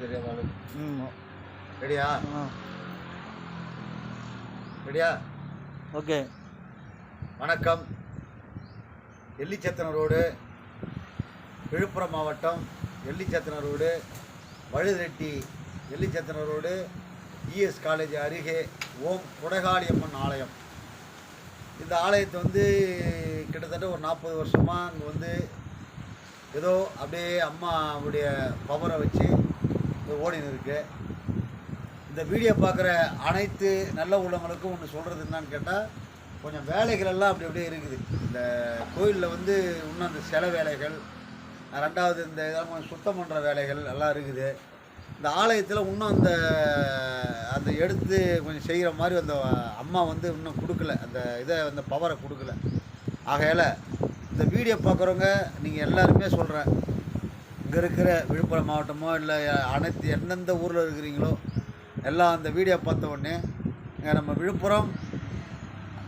ரெடியா? ரெடியா? ஓகே. வணக்கம். எல்லிச்சத்திரம் ரோடு, விழுப்புரம் மாவட்டம் எல்லிச்சத்திரம் ரோடு, வழுதிரெட்டி எல்லிச்சத்திரம் ரோடு, இஎஸ் காலேஜ் அருகே ஓம் கொடைகாளியம்மன் ஆலயம். இந்த ஆலயத்தை கிட்டத்தட்ட ஒரு 40 வருஷமாக அங்கே ஏதோ அப்படியே அம்மாவுடைய பவரை வச்சு ஓடின்னு இருக்கு. இந்த வீடியோ பார்க்குற அனைத்து நல்ல உள்ளவங்களுக்கும் ஒன்று சொல்கிறது என்னன்னு கேட்டால், கொஞ்சம் வேலைகள் எல்லாம் அப்படி அப்படியே இருக்குது. இந்த கோயிலில் இன்னும் அந்த சில வேலைகள், ரெண்டாவது இந்த இதெல்லாம் கொஞ்சம் சுத்தம் பண்ணுற வேலைகள் எல்லாம் இருக்குது. இந்த ஆலயத்தில் இன்னும் அந்த எடுத்து கொஞ்சம் செய்கிற மாதிரி அந்த அம்மா இன்னும் கொடுக்கல, அந்த பவரை கொடுக்கல. ஆகையால் இந்த வீடியோ பார்க்குறவங்க நீங்கள் எல்லாருமே சொல்கிறேன், இங்கே இருக்கிற விழுப்புரம் மாவட்டமோ இல்லை அனைத்து எந்தெந்த ஊரில் இருக்கிறீங்களோ எல்லாம் அந்த வீடியோ பார்த்த உடனே நம்ம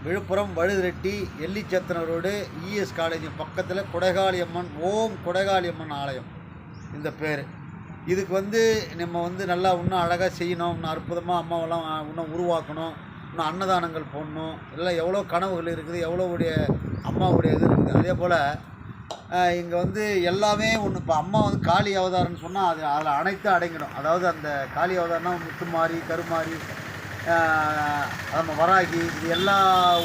விழுப்புரம் வழுதிரெட்டி எல்லிச்சத்திரம் ரோடு இஎஸ் காலேஜ் பக்கத்தில் கொடைகாளியம்மன் ஓம் கொடைகாளியம்மன் ஆலயம் இந்த பேர். இதுக்கு நம்ம நல்லா இன்னும் அழகாக செய்யணும், இன்னும் அற்புதமாக அம்மாவெல்லாம் இன்னும் உருவாக்கணும், இன்னும் அன்னதானங்கள் போடணும், எல்லாம் எவ்வளோ கனவுகள் இருக்குது, எவ்வளோவுடைய அம்மாவுடைய இது இருக்குது. அதே போல் இங்கே எல்லாமே ஒன்று. இப்போ அம்மா காளி அவதாரம்னு சொன்னால் அதில் அனைத்தும் அடங்கிடும். அதாவது அந்த காளி அவதாரம்னா முத்துமாரி, கருமாரி, நம்ம வராகி, இது எல்லா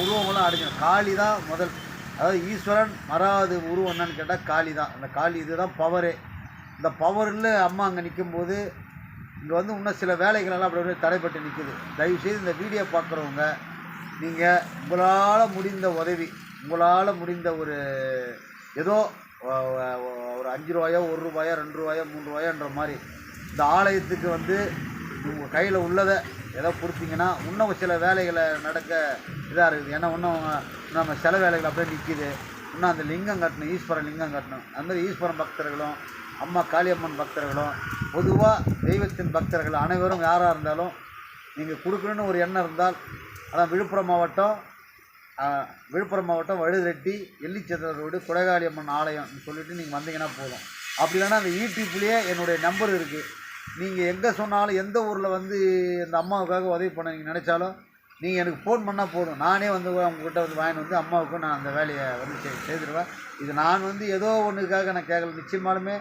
உருவங்களும் அடங்கிடும். காளி தான் முதல். அதாவது ஈஸ்வரன் மறாவது உருவம் என்னன்னு கேட்டால் காளி தான். அந்த காளி இதுதான் பவரே. இந்த பவரில் அம்மா அங்கே நிற்கும்போது இங்கே இன்னும் சில வேலைகளெல்லாம் அப்படி தடைப்பட்டு நிற்குது. தயவுசெய்து இந்த வீடியோ பார்க்குறவங்க நீங்கள் உங்களால் முடிந்த உதவி, உங்களால் முடிந்த ஏதோ ஒரு 5 ரூபாயோ, 1 ரூபாயோ, 2 ரூபாயோ, 3 ரூபாயோன்ற மாதிரி இந்த ஆலயத்துக்கு உங்கள் கையில் உள்ளதை ஏதோ கொடுத்தீங்கன்னா இன்னும் சில வேலைகளை நடக்க இதாக இருக்குது. ஏன்னா இன்னும் நம்ம சில வேலைகள் அப்படியே நிற்கிது. இன்னும் அந்த லிங்கம் கட்டணும், ஈஸ்வரன் லிங்கம் கட்டணும். அந்த மாதிரி ஈஸ்வரன் பக்தர்களும் அம்மா காளியம்மன் பக்தர்களும் பொதுவாக தெய்வத்தின் பக்தர்கள் அனைவரும் யாராக இருந்தாலும் நீங்கள் கொடுக்கணுன்னு ஒரு எண்ணம் இருந்தால், அதான் விழுப்புரம் மாவட்டம் வழுதிரெட்டி எல்லிச்சத்திரம் ரோடு கொடைகாளியம்மன் ஆலயம்னு சொல்லிவிட்டு நீங்கள் வந்தீங்கன்னா போதும். அப்படி இல்லைன்னா அந்த யூடியூப்லேயே என்னுடைய நம்பர் இருக்குது. நீங்கள் எங்கே சொன்னாலும், எந்த ஊரில் இந்த அம்மாவுக்காக உதவி பண்ண நீங்கள் நினச்சாலும் நீங்கள் எனக்கு ஃபோன் பண்ணால் போதும். நானே உங்கள்கிட்ட வாங்கிட்டு அம்மாவுக்கும் நான் அந்த வேலையை செய்துடுவேன். இது நான் ஏதோ ஒன்றுக்காக நான் கேட்கல, நிச்சயமாலுமே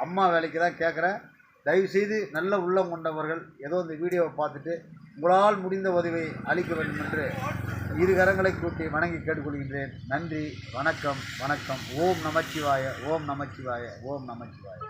அம்மா வேலைக்கு தான் கேட்குறேன். தயவுசெய்து நல்ல உள்ளம் கொண்டவர்கள் ஏதோ இந்த வீடியோவை பார்த்துட்டு உங்களால் முடிந்த உதவியை அளிக்க வேண்டும் என்று இரு கரங்களை கூட்டி வணங்கி கேட்டுக்கொள்கின்றேன். நன்றி, வணக்கம், வணக்கம். ஓம் நமச்சிவாய, ஓம் நமச்சிவாய, ஓம் நமச்சிவாய.